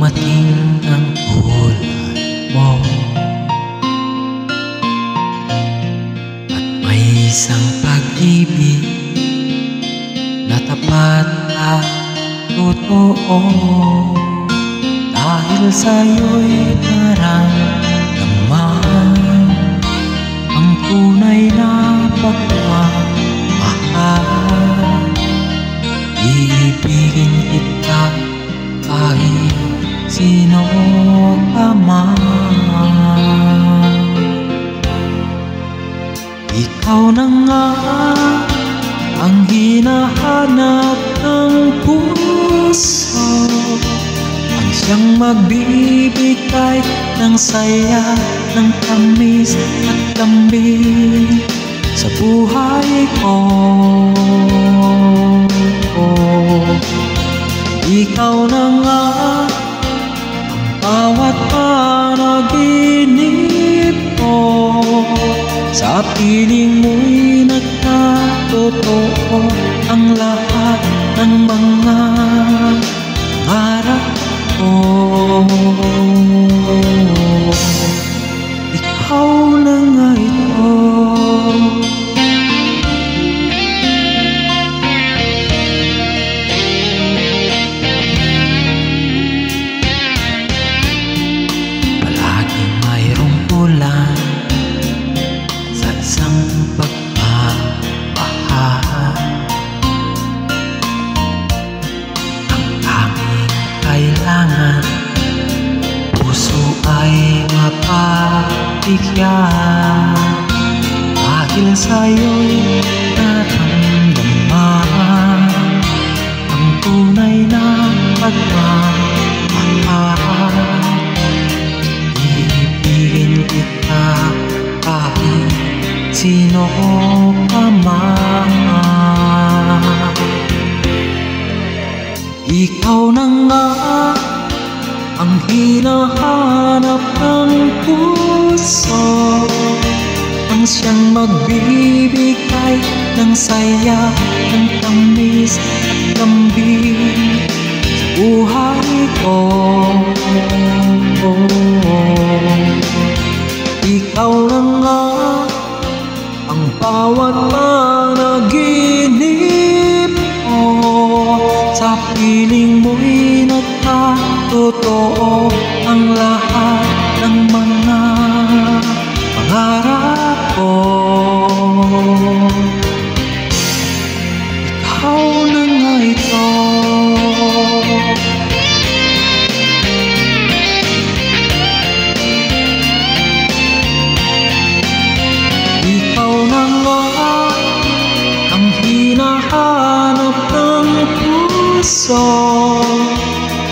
dumating ang tulad mo, at may isang pag-ibig na tapat at totoo. Dahil sa'yo'y naramdaman ang tunay na pagmamahal. Iibigin kita kahit sino ka man. Ikaw na nga ang hinahanap ng puso, ang siyang magbibigay ng saya, ng tamis at lambing sa buhay ko. Ikaw na nga ang bawat panaginip ko, sa piling mo'y nagkatotoo ang lahat ng mga pangarap ko. Ikaw na nga ito. Palaging mayroong ulan sa isang pagmamahal. Ang tanging kailangan, puso ay mapabigyan. Dahil sa'yo'y naramdaman ang tunay na pagmamahal. Iibigin kita kahit sino ka man. Ikaw na nga ang hinahanap ng puso, ang siyang magbibigay ng saya, ng tamis at lambing sa buhay ko. Ikaw na nga ang bawat panaginip ko, sa piling mo'y nagkatotoo ang lahat ng mga pangarap ko. Ikaw na nga ito. Ikaw na nga ang hinahanap ng puso,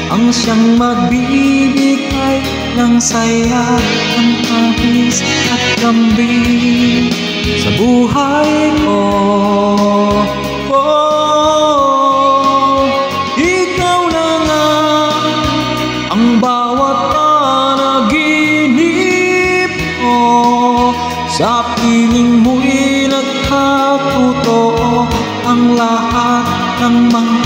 ang siyang magbibigay ng saya, ng tamis at lambing sa buhay ko. Ikaw na nga ang bawat panaginip ko, sa piling mo'y nagkatotoo ang lahat ng mga